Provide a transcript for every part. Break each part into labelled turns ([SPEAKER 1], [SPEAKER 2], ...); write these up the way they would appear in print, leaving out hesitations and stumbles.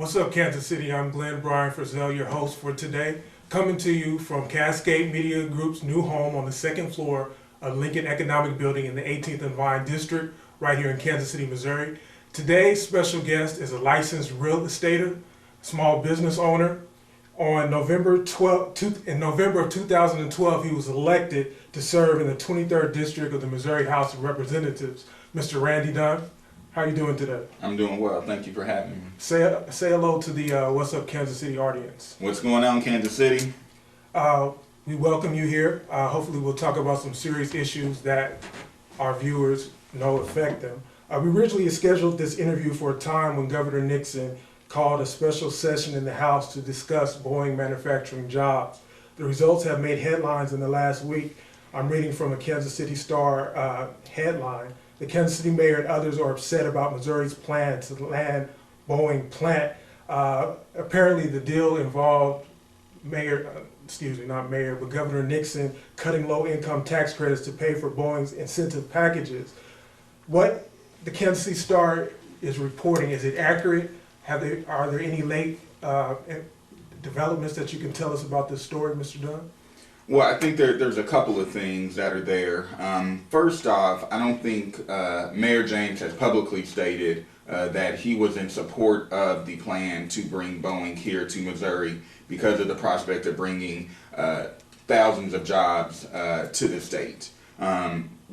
[SPEAKER 1] What's up, Kansas City? I'm Glenn Brian Frizzell, your host for today, coming to you from Cascade Media Group's new home on the second floor of Lincoln Economic Building in the 18th and Vine District, right here in Kansas City, Missouri. Today's special guest is a licensed real estater, small business owner. On in November of 2012, he was elected to serve in the 23rd District of the Missouri House of Representatives. Mr. Randy Dunn, how are you doing today?
[SPEAKER 2] I'm doing well. Thank you for having me.
[SPEAKER 1] Say hello to the What's Up Kansas City audience.
[SPEAKER 2] What's going on, Kansas City?
[SPEAKER 1] We welcome you here. Hopefully we'll talk about some serious issues that our viewers know affect them. We originally scheduled this interview for a time when Governor Nixon called a special session in the House to discuss Boeing manufacturing jobs. The results have made headlines in the last week. I'm reading from a Kansas City Star headline. The Kansas City mayor and others are upset about Missouri's plan to land Boeing plant. Apparently the deal involved Governor Nixon cutting low-income tax credits to pay for Boeing's incentive packages. What the Kansas City Star is reporting, is it accurate? Are there any late developments that you can tell us about this story, Mr. Dunn?
[SPEAKER 2] Well, I think there's a couple of things that are there. First off, I don't think Mayor James has publicly stated that he was in support of the plan to bring Boeing here to Missouri because of the prospect of bringing thousands of jobs to the state.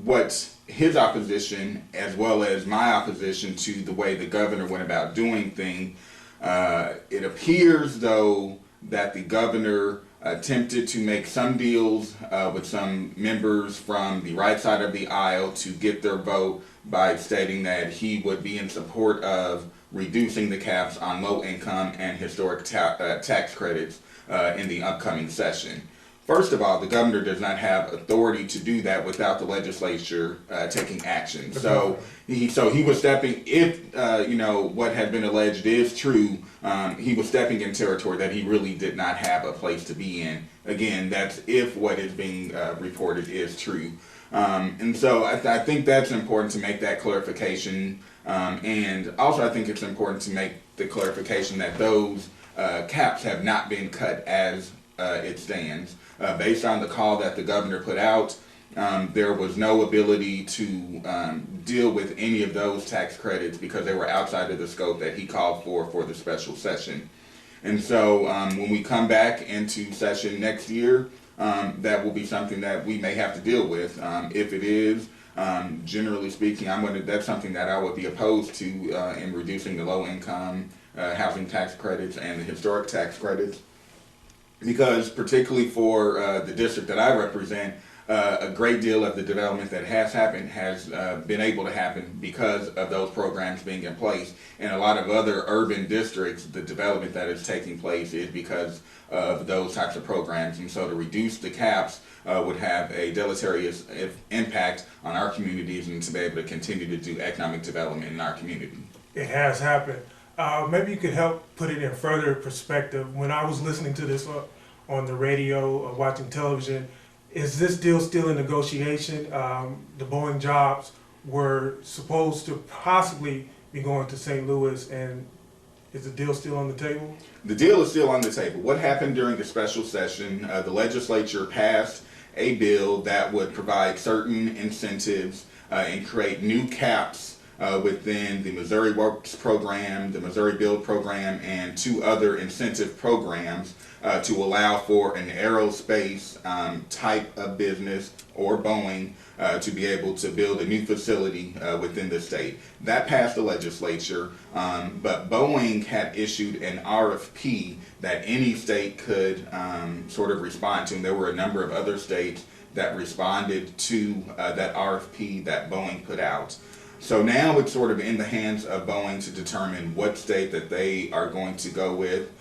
[SPEAKER 2] What his opposition, as well as my opposition to the way the governor went about doing things, it appears though that the governor attempted to make some deals with some members from the right side of the aisle to get their vote by stating that he would be in support of reducing the caps on low income and historic tax credits in the upcoming session. First of all, the governor does not have authority to do that without the legislature taking action. So he was stepping, if what had been alleged is true, he was stepping in territory that he really did not have a place to be in. Again, that's if what is being reported is true. And so I think that's important to make that clarification. And also I think it's important to make the clarification that those caps have not been cut as it stands. Based on the call that the governor put out, there was no ability to deal with any of those tax credits because they were outside of the scope that he called for the special session. And so when we come back into session next year, that will be something that we may have to deal with. If it is, generally speaking, that's something that I would be opposed to in reducing the low-income housing tax credits and the historic tax credits. Because particularly for the district that I represent, a great deal of the development that has happened has been able to happen because of those programs being in place. In a lot of other urban districts, the development that is taking place is because of those types of programs. And so to reduce the caps would have a deleterious impact on our communities and to be able to continue to do economic development in our community.
[SPEAKER 1] It has happened. Maybe you could help put it in further perspective. When I was listening to this on the radio or watching television, is this deal still in negotiation? The Boeing jobs were supposed to possibly be going to St. Louis, and is the deal still on the table?
[SPEAKER 2] The deal is still on the table. What happened during the special session, the legislature passed a bill that would provide certain incentives and create new caps within the Missouri Works program, the Missouri Build program, and two other incentive programs to allow for an aerospace type of business or Boeing to be able to build a new facility within the state. That passed the legislature, but Boeing had issued an RFP that any state could sort of respond to, and there were a number of other states that responded to that RFP that Boeing put out. So now it's sort of in the hands of Boeing to determine what state that they are going to go with.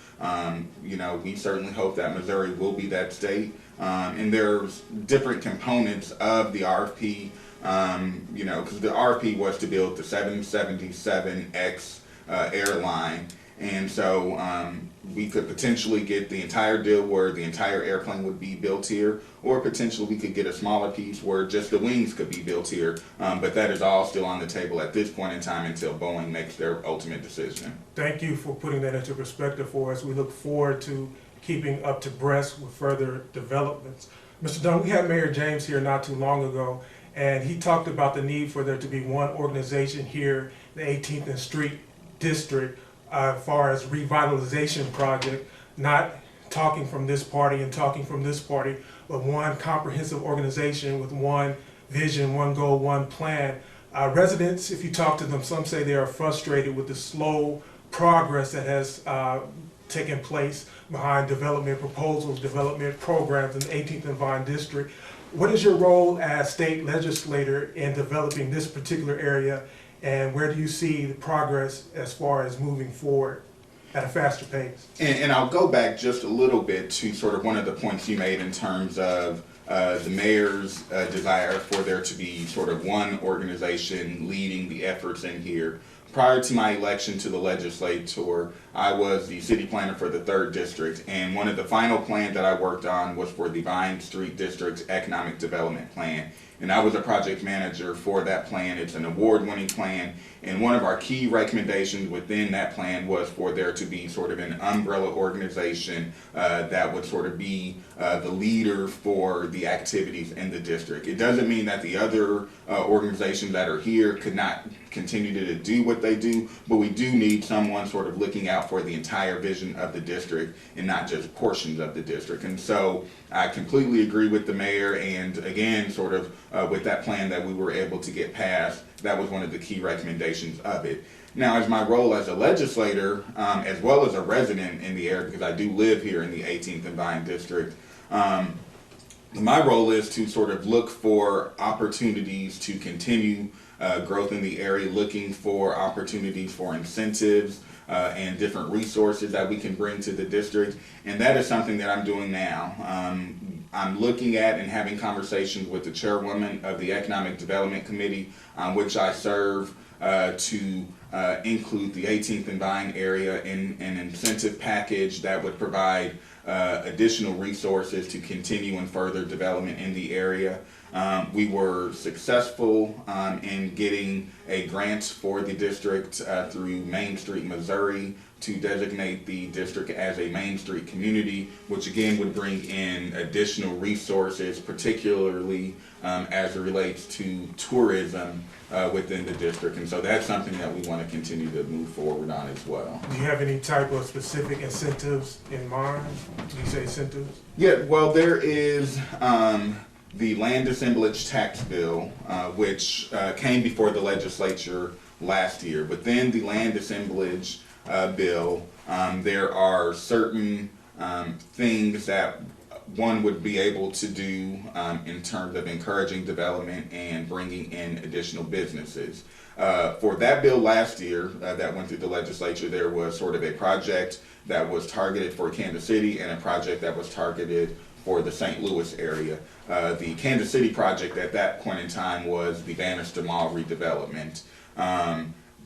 [SPEAKER 2] We certainly hope that Missouri will be that state. And there's different components of the RFP, because the RFP was to build the 777X airline. And And so we could potentially get the entire deal where the entire airplane would be built here, or potentially we could get a smaller piece where just the wings could be built here. But that is all still on the table at this point in time until Boeing makes their ultimate decision.
[SPEAKER 1] Thank you for putting that into perspective for us. We look forward to keeping up to breast with further developments. Mr. Dunn, we had Mayor James here not too long ago, and he talked about the need for there to be one organization here, the 18th and Street District, as far as revitalization project, not talking from this party and talking from this party, but one comprehensive organization with one vision, one goal, one plan. Residents, if you talk to them, some say they are frustrated with the slow progress that has taken place behind development proposals, development programs in the 18th and Vine District. What is your role as state legislator in developing this particular area, and where do you see the progress as far as moving forward at a faster pace?
[SPEAKER 2] And I'll go back just a little bit to sort of one of the points you made in terms of the mayor's desire for there to be sort of one organization leading the efforts in here. Prior to my election to the legislature, I was the city planner for the 3rd District, and one of the final plans that I worked on was for the Vine Street District's Economic Development Plan. And I was a project manager for that plan. It's an award-winning plan, and one of our key recommendations within that plan was for there to be sort of an umbrella organization that would sort of be the leader for the activities in the district. It doesn't mean that the other organizations that are here could not continue to do what they do, but we do need someone sort of looking out for the entire vision of the district and not just portions of the district. And so I completely agree with the mayor, and again, sort of with that plan that we were able to get passed, that was one of the key recommendations of it. Now, as my role as a legislator, as well as a resident in the area, because I do live here in the 18th and Vine District, my role is to sort of look for opportunities to continue growth in the area, looking for opportunities for incentives and different resources that we can bring to the district. And that is something that I'm doing now. I'm looking at and having conversations with the chairwoman of the Economic Development Committee, on which I serve, to include the 18th and Vine area in an incentive package that would provide additional resources to continue and further development in the area. We were successful in getting a grant for the district through Main Street, Missouri, to designate the district as a Main Street community, which again would bring in additional resources, particularly as it relates to tourism within the district. And so that's something that we want to continue to move forward on as well.
[SPEAKER 1] Do you have any type of specific incentives in mind? Do you say incentives?
[SPEAKER 2] Yeah, well, there is the land assemblage tax bill, which came before the legislature last year. But then the land assemblage bill, there are certain things that one would be able to do in terms of encouraging development and bringing in additional businesses. For that bill last year that went through the legislature, there was sort of a project that was targeted for Kansas City and a project that was targeted for the St. Louis area. The Kansas City project at that point in time was the Bannister Mall redevelopment.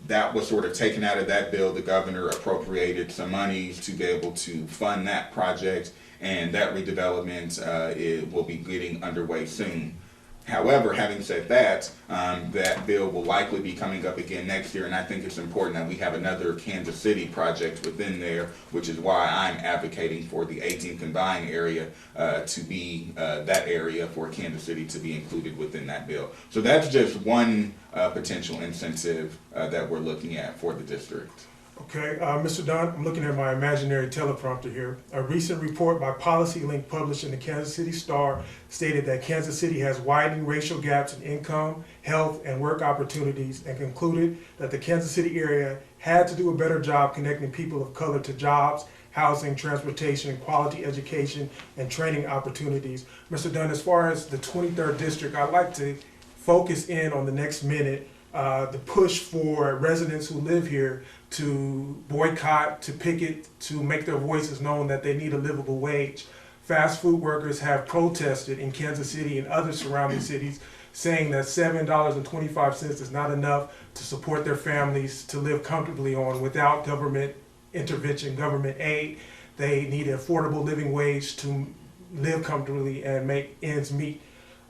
[SPEAKER 2] That was sort of taken out of that bill. The governor appropriated some monies to be able to fund that project, and that redevelopment it will be getting underway soon. However, having said that, that bill will likely be coming up again next year, and I think it's important that we have another Kansas City project within there, which is why I'm advocating for the 18th and Vine area to be that area for Kansas City to be included within that bill. So that's just one potential incentive that we're looking at for the district.
[SPEAKER 1] Okay, Mr. Dunn, I'm looking at my imaginary teleprompter here. A recent report by Policy Link published in the Kansas City Star stated that Kansas City has widening racial gaps in income, health, and work opportunities, and concluded that the Kansas City area had to do a better job connecting people of color to jobs, housing, transportation, quality education, and training opportunities. Mr. Dunn, as far as the 23rd District, I'd like to focus in on the next minute the push for residents who live here to boycott, to picket, to make their voices known that they need a livable wage. Fast food workers have protested in Kansas City and other surrounding cities, saying that $7.25 is not enough to support their families to live comfortably on without government intervention, government aid. They need an affordable living wage to live comfortably and make ends meet.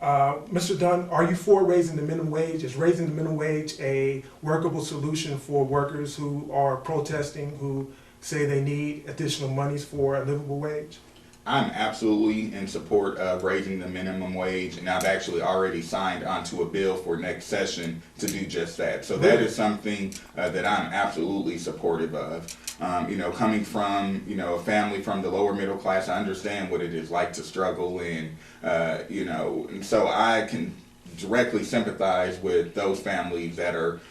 [SPEAKER 1] Mr. Dunn, are you for raising the minimum wage? Is raising the minimum wage a workable solution for workers who are protesting, who say they need additional monies for a livable wage?
[SPEAKER 2] I'm absolutely in support of raising the minimum wage, and I've actually already signed onto a bill for next session to do just that. So that is something that I'm absolutely supportive of. Coming from, a family from the lower middle class, I understand what it is like to struggle and so I can directly sympathize with those families that are,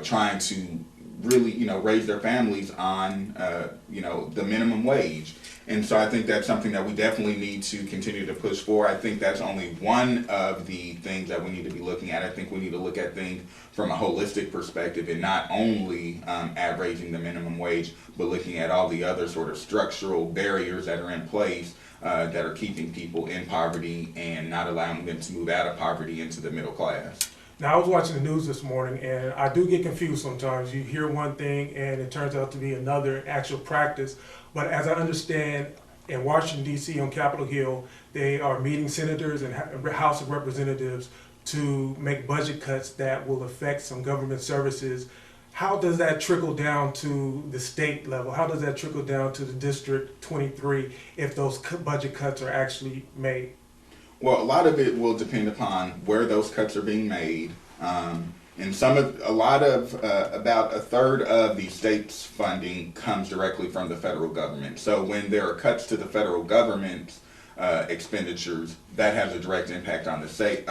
[SPEAKER 2] trying to really, raise their families on, the minimum wage. And so I think that's something that we definitely need to continue to push for. I think that's only one of the things that we need to be looking at. I think we need to look at things from a holistic perspective and not only at raising the minimum wage, but looking at all the other sort of structural barriers that are in place that are keeping people in poverty and not allowing them to move out of poverty into the middle class.
[SPEAKER 1] Now, I was watching the news this morning, and I do get confused sometimes. You hear one thing, and it turns out to be another actual practice. But as I understand, in Washington, D.C., on Capitol Hill, they are meeting senators and House of Representatives to make budget cuts that will affect some government services. How does that trickle down to the state level? How does that trickle down to the District 23 if those budget cuts are actually made?
[SPEAKER 2] Well, a lot of it will depend upon where those cuts are being made. About a third of the state's funding comes directly from the federal government. So when there are cuts to the federal government's expenditures, that has a direct impact on the state,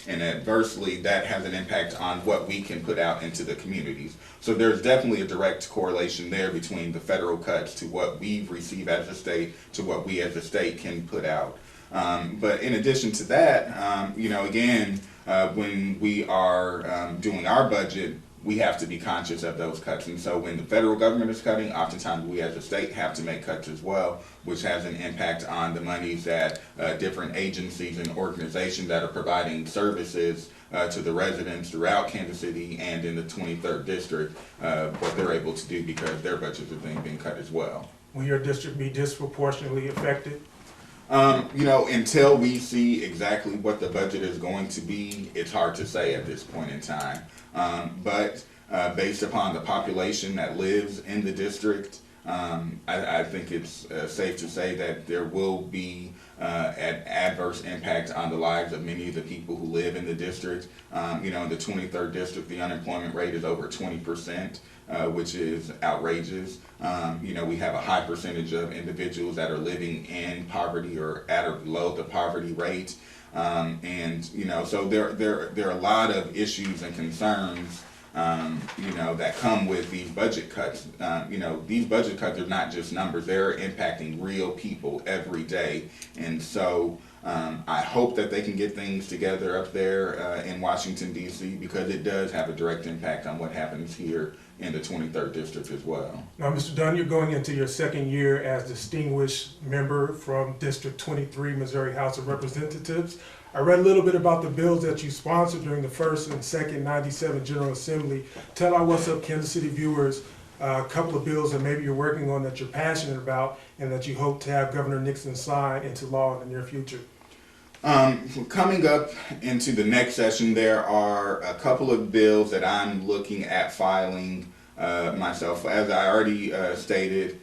[SPEAKER 2] and adversely, that has an impact on what we can put out into the communities. So there's definitely a direct correlation there between the federal cuts to what we receive as a state to what we as a state can put out. But in addition to that, when we are doing our budget, we have to be conscious of those cuts. And so when the federal government is cutting, oftentimes we as a state have to make cuts as well, which has an impact on the monies that different agencies and organizations that are providing services to the residents throughout Kansas City and in the 23rd District, what they're able to do because their budgets are being cut as well.
[SPEAKER 1] Will your district be disproportionately affected?
[SPEAKER 2] Until we see exactly what the budget is going to be, it's hard to say at this point in time. But based upon the population that lives in the district, I think it's safe to say that there will be an adverse impact on the lives of many of the people who live in the district. In the 23rd District, the unemployment rate is over 20%. Which is outrageous. We have a high percentage of individuals that are living in poverty or at or below the poverty rate. So there are a lot of issues and concerns, that come with these budget cuts. These budget cuts are not just numbers, they're impacting real people every day. And so I hope that they can get things together up there in Washington, D.C., because it does have a direct impact on what happens here in the 23rd District as well.
[SPEAKER 1] Now, Mr. Dunn, you're going into your second year as distinguished member from District 23, Missouri House of Representatives. I read a little bit about the bills that you sponsored during the first and second 97 General Assembly. Tell our What's Up Kansas City viewers a couple of bills that maybe you're working on that you're passionate about and that you hope to have Governor Nixon sign into law in the near future.
[SPEAKER 2] Coming up into the next session, there are a couple of bills that I'm looking at filing myself. As I've already stated,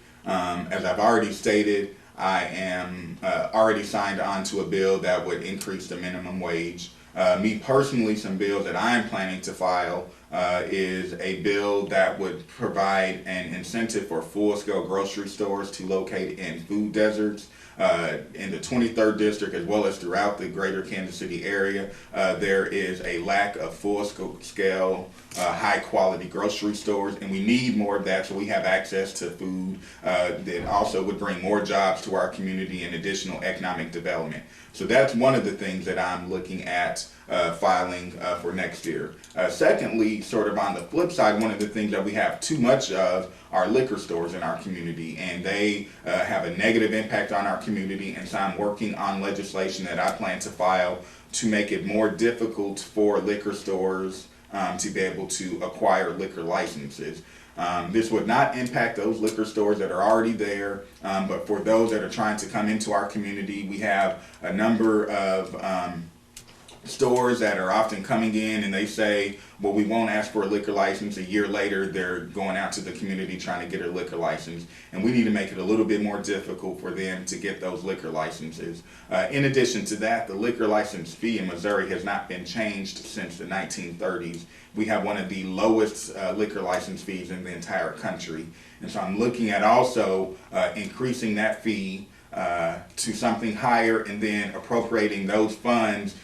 [SPEAKER 2] I am already signed on to a bill that would increase the minimum wage. Me personally, some bills that I'm planning to file is a bill that would provide an incentive for full-scale grocery stores to locate in food deserts. In the 23rd District, as well as throughout the greater Kansas City area, there is a lack of full-scale, high-quality grocery stores, and we need more of that so we have access to food that also would bring more jobs to our community and additional economic development. So that's one of the things that I'm looking at filing for next year. Secondly, sort of on the flip side, one of the things that we have too much of are liquor stores in our community, and they have a negative impact on our community, and so I'm working on legislation that I plan to file to make it more difficult for liquor stores to be able to acquire liquor licenses. This would not impact those liquor stores that are already there, but for those that are trying to come into our community, we have a number of stores that are often coming in and they say, well, we won't ask for a liquor license. A year later, they're going out to the community trying to get a liquor license. And we need to make it a little bit more difficult for them to get those liquor licenses. In addition to that, the liquor license fee in Missouri has not been changed since the 1930s. We have one of the lowest liquor license fees in the entire country. And so I'm looking at also increasing that fee to something higher and then appropriating those funds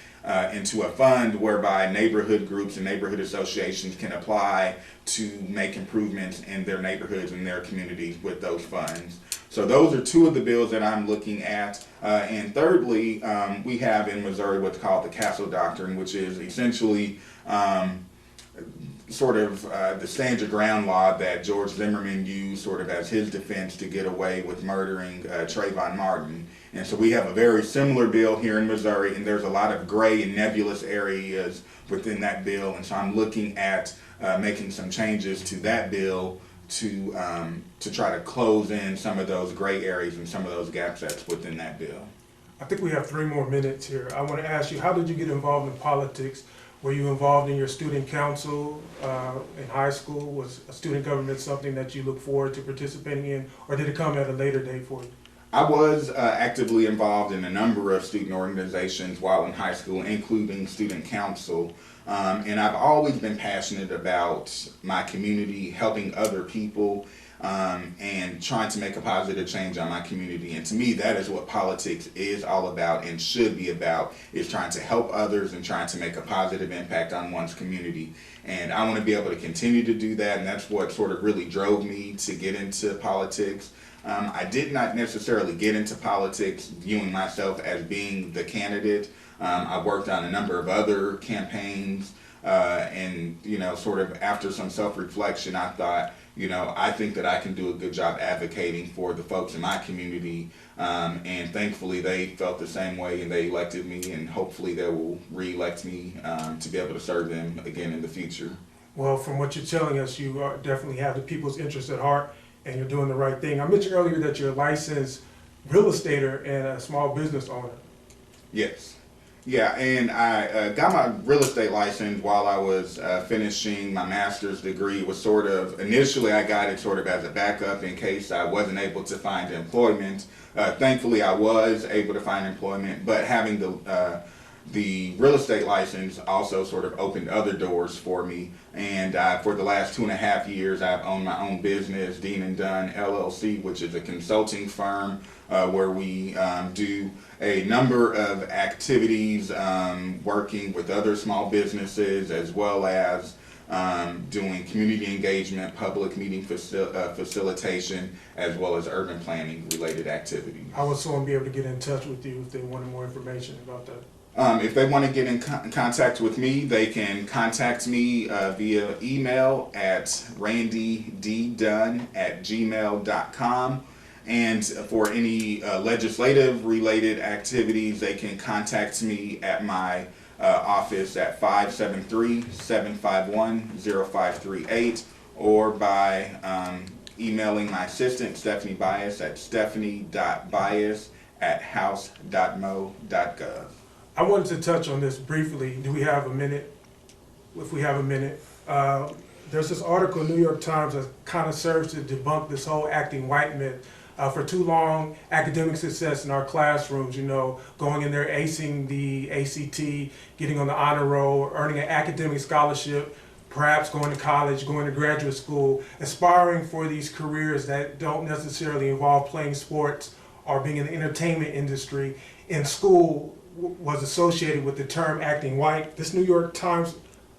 [SPEAKER 2] into a fund whereby neighborhood groups and neighborhood associations can apply to make improvements in their neighborhoods and their communities with those funds. So those are two of the bills that I'm looking at. And thirdly, we have in Missouri what's called the Castle Doctrine, which is essentially sort of the stand your ground law that George Zimmerman used sort of as his defense to get away with murdering Trayvon Martin. And so we have a very similar bill here in Missouri, and there's a lot of gray and nebulous areas within that bill. And so I'm looking at making some changes to that bill to try to close in some of those gray areas and some of those gaps that's within that bill.
[SPEAKER 1] I think we have 3 more minutes here. I want to ask you, how did you get involved in politics? Were you involved in your student council in high school? Was student government something that you look forward to participating in, or did it come at a later date for you?
[SPEAKER 2] I was actively involved in a number of student organizations while in high school, including student council. And I've always been passionate about my community, helping other people, and trying to make a positive change on my community. And to me, that is what politics is all about and should be about, is trying to help others and trying to make a positive impact on one's community. And I want to be able to continue to do that, and that's what sort of really drove me to get into politics. I did not necessarily get into politics viewing myself as being the candidate. I worked on a number of other campaigns, and sort of after some self-reflection, I thought, I think that I can do a good job advocating for the folks in my community, and thankfully they felt the same way and they elected me, and hopefully they will re-elect me to be able to serve them again in the future.
[SPEAKER 1] Well, from what you're telling us, you definitely have the people's interest at heart, and you're doing the right thing. I mentioned earlier that you're a licensed real estater and a small business owner.
[SPEAKER 2] Yes. Yeah, and I got my real estate license while I was finishing my master's degree. It was sort of, initially I got it sort of as a backup in case I wasn't able to find employment. Thankfully I was able to find employment, but having the real estate license also sort of opened other doors for me. And for the last 2.5 years, I've owned my own business, Dunn LLC, which is a consulting firm where we do a number of activities working with other small businesses, as well as doing community engagement, public meeting facilitation, as well as urban planning related activities.
[SPEAKER 1] How would someone be able to get in touch with you if they wanted more information about that?
[SPEAKER 2] If they want to get in contact with me, they can contact me via email at randyddunn@gmail.com. And for any legislative related activities, they can contact me at my office at 573-751-0538, or by emailing my assistant, Stephanie Bias, at stephanie.bias@house.mo.gov.
[SPEAKER 1] I wanted to touch on this briefly. Do we have a minute? If we have a minute. There's this article in the New York Times that kind of serves to debunk this whole acting white myth. For too long, academic success in our classrooms, going in there, acing the ACT, getting on the honor roll, earning an academic scholarship, perhaps going to college, going to graduate school, aspiring for these careers that don't necessarily involve playing sports or being in the entertainment industry in school was associated with the term acting white. This New York Times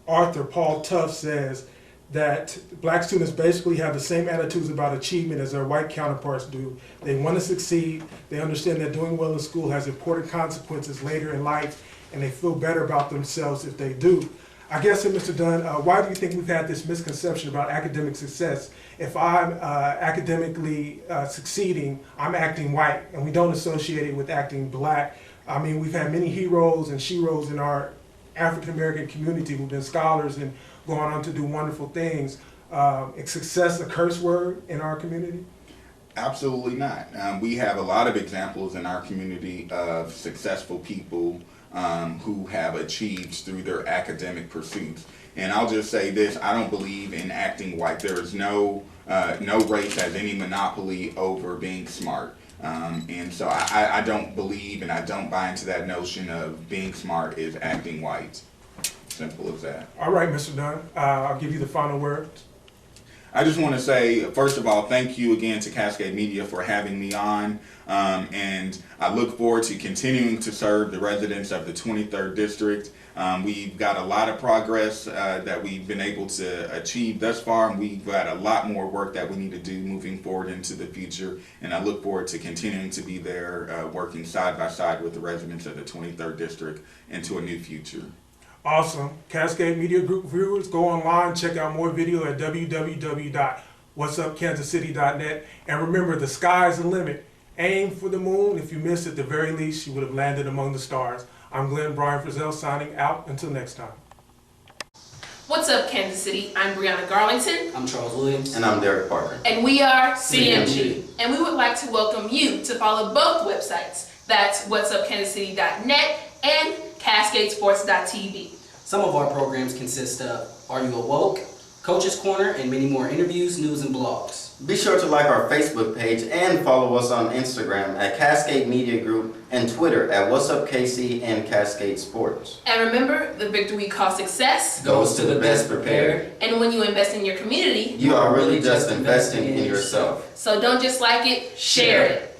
[SPEAKER 1] author, Paul Tuff, says that black students basically have the same attitudes about achievement as their white counterparts do. They want to succeed, they understand that doing well in school has important consequences later in life, and they feel better about themselves if they do. I guess, Mr. Dunn, why do you think we've had this misconception about academic success? If I'm academically succeeding, I'm acting white, and we don't associate it with acting black. I mean, we've had many heroes and sheroes in our African American community who've been scholars and gone on to do wonderful things. Is success a curse word in our community?
[SPEAKER 2] Absolutely not. We have a lot of examples in our community of successful people who have achieved through their academic pursuits. And I'll just say this, I don't believe in acting white. There is no race has any monopoly over being smart. And so I don't believe and I don't buy into that notion of being smart is acting white. Simple as that.
[SPEAKER 1] All right, Mr. Dunn, I'll give you the final word.
[SPEAKER 2] I just want to say, first of all, thank you again to Cascade Media for having me on. And I look forward to continuing to serve the residents of the 23rd District. We've got a lot of progress that we've been able to achieve thus far, and we've got a lot more work that we need to do moving forward into the future. And I look forward to continuing to be there, working side by side with the residents of the 23rd District into a new future.
[SPEAKER 1] Awesome. Cascade Media Group viewers, go online, check out more video at www.whatsupkansascity.net. And remember, the sky's the limit. Aim for the moon. If you miss, at the very least, you would have landed among the stars. I'm Glenn Brian Frizzell signing out. Until next time.
[SPEAKER 3] What's up, Kansas City? I'm Brianna Garlington.
[SPEAKER 4] I'm Charles Williams.
[SPEAKER 5] And I'm Derek Parker.
[SPEAKER 3] And we are CMG.
[SPEAKER 4] CMG.
[SPEAKER 3] And we would like to welcome you to follow both websites. That's whatsupkansascity.net and cascadesports.tv.
[SPEAKER 4] Some of our programs consist of Are You Awoke?, Coach's Corner, and many more interviews, news, and blogs.
[SPEAKER 5] Be sure to like our Facebook page and follow us on Instagram at Cascade Media Group and Twitter at What's Up KC and Cascade Sports.
[SPEAKER 3] And remember, the victory we call success
[SPEAKER 4] Goes to the best prepared.
[SPEAKER 3] And when you invest in your community,
[SPEAKER 5] You are really just investing in yourself.
[SPEAKER 3] so don't just like it, share it.